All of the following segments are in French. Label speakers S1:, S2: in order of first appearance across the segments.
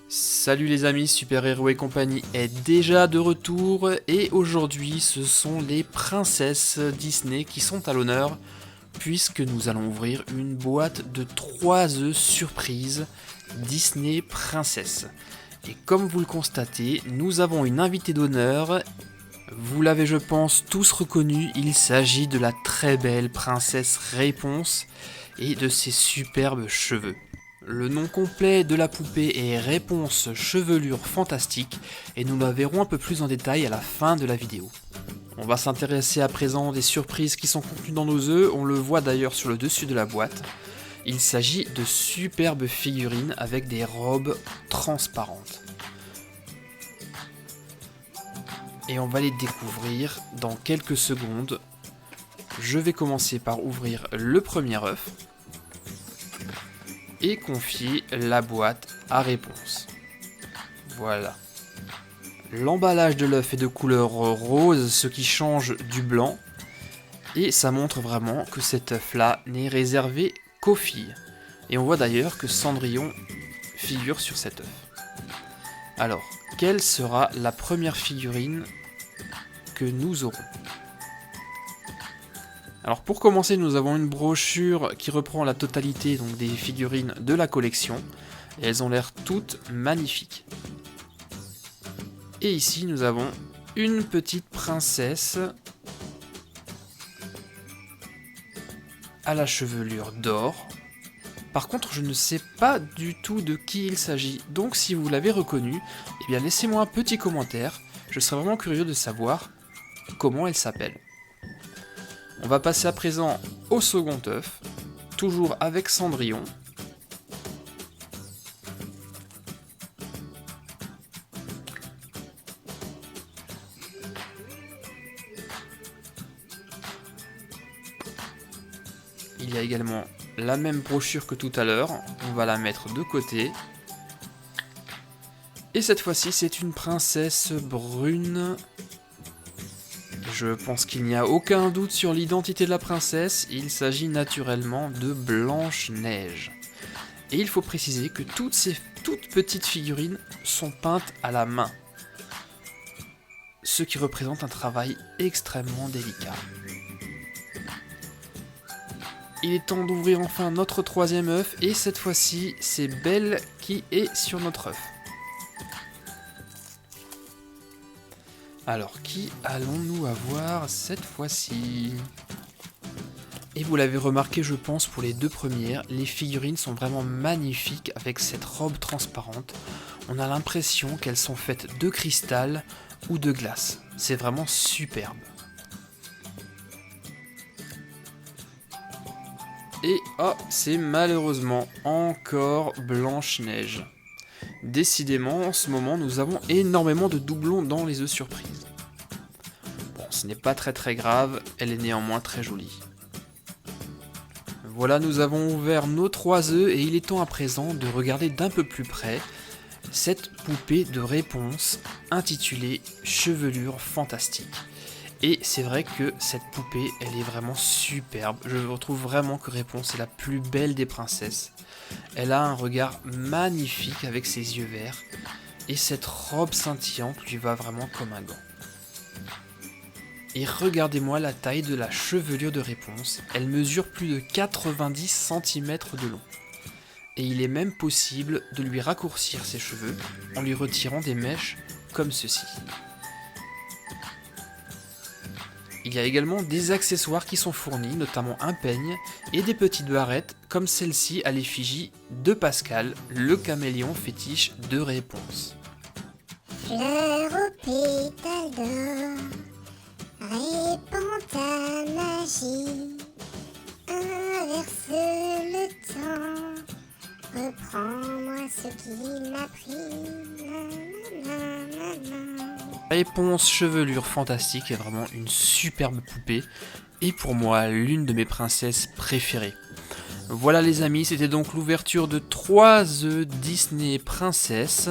S1: Salut les amis, Super Hero et compagnie est déjà de retour et aujourd'hui ce sont les princesses Disney qui sont à l'honneur puisque nous allons ouvrir une boîte de 3 œufs surprise Disney Princesse. Et comme vous le constatez, nous avons une invitée d'honneur. Vous l'avez je pense tous reconnu, il s'agit de la très belle princesse Réponse et de ses superbes cheveux. Le nom complet de la poupée est Réponse Chevelure Fantastique et nous la verrons un peu plus en détail à la fin de la vidéo. On va s'intéresser à présent des surprises qui sont contenues dans nos œufs, on le voit d'ailleurs sur le dessus de la boîte. Il s'agit de superbes figurines avec des robes transparentes. Et on va les découvrir dans quelques secondes. Je vais commencer par ouvrir le premier œuf et confier la boîte à Réponse. Voilà. L'emballage de l'œuf est de couleur rose, ce qui change du blanc. Et ça montre vraiment que cet œuf là n'est réservé qu'aux filles. Et on voit d'ailleurs que Cendrillon figure sur cet œuf. Alors, quelle sera la première figurine que nous aurons ? Alors pour commencer, nous avons une brochure qui reprend la totalité donc, des figurines de la collection. Et elles ont l'air toutes magnifiques. Et ici, nous avons une petite princesse à la chevelure d'or. Par contre, je ne sais pas du tout de qui il s'agit. Donc si vous l'avez reconnue, eh bien laissez-moi un petit commentaire. Je serais vraiment curieux de savoir comment elle s'appelle. On va passer à présent au second œuf, toujours avec Cendrillon. Il y a également la même brochure que tout à l'heure, on va la mettre de côté. Et cette fois-ci, c'est une princesse brune. Je pense qu'il n'y a aucun doute sur l'identité de la princesse, il s'agit naturellement de Blanche-Neige. Et il faut préciser que toutes ces toutes petites figurines sont peintes à la main, ce qui représente un travail extrêmement délicat. Il est temps d'ouvrir enfin notre troisième œuf, et cette fois-ci, c'est Belle qui est sur notre œuf. Alors, qui allons-nous avoir cette fois-ci ? Et vous l'avez remarqué, je pense, pour les deux premières, les figurines sont vraiment magnifiques avec cette robe transparente. On a l'impression qu'elles sont faites de cristal ou de glace. C'est vraiment superbe. Et oh, c'est malheureusement encore Blanche-Neige. Décidément, en ce moment, nous avons énormément de doublons dans les œufs surprises. Bon, ce n'est pas très grave, elle est néanmoins très jolie. Voilà, nous avons ouvert nos 3 œufs et il est temps à présent de regarder d'un peu plus près cette poupée de Réponse intitulée Chevelure Fantastique. Et c'est vrai que cette poupée, elle est vraiment superbe. Je retrouve vraiment que Réponse est la plus belle des princesses. Elle a un regard magnifique avec ses yeux verts. Et cette robe scintillante lui va vraiment comme un gant. Et regardez-moi la taille de la chevelure de Réponse. Elle mesure plus de 90 cm de long. Et il est même possible de lui raccourcir ses cheveux en lui retirant des mèches comme ceci. Il y a également des accessoires qui sont fournis, notamment un peigne et des petites barrettes comme celle-ci à l'effigie de Pascal, le caméléon fétiche de Réponse.
S2: Fleur au pétale d'or, répand ta magie, inverse le temps, reprends-moi ce qu'il m'a pris.
S1: Réponse Chevelure Fantastique est vraiment une superbe poupée et pour moi l'une de mes princesses préférées. Voilà les amis, c'était donc l'ouverture de 3 œufs Disney Princesse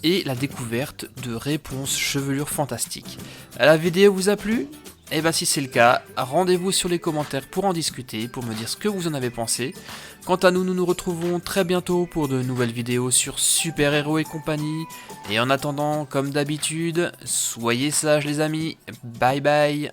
S1: et la découverte de Réponse Chevelure Fantastique. La vidéo vous a plu ? Et bah si c'est le cas, rendez-vous sur les commentaires pour en discuter, pour me dire ce que vous en avez pensé. Quant à nous, nous nous retrouvons très bientôt pour de nouvelles vidéos sur Super Héros et compagnie. Et en attendant, comme d'habitude, soyez sages les amis, bye bye.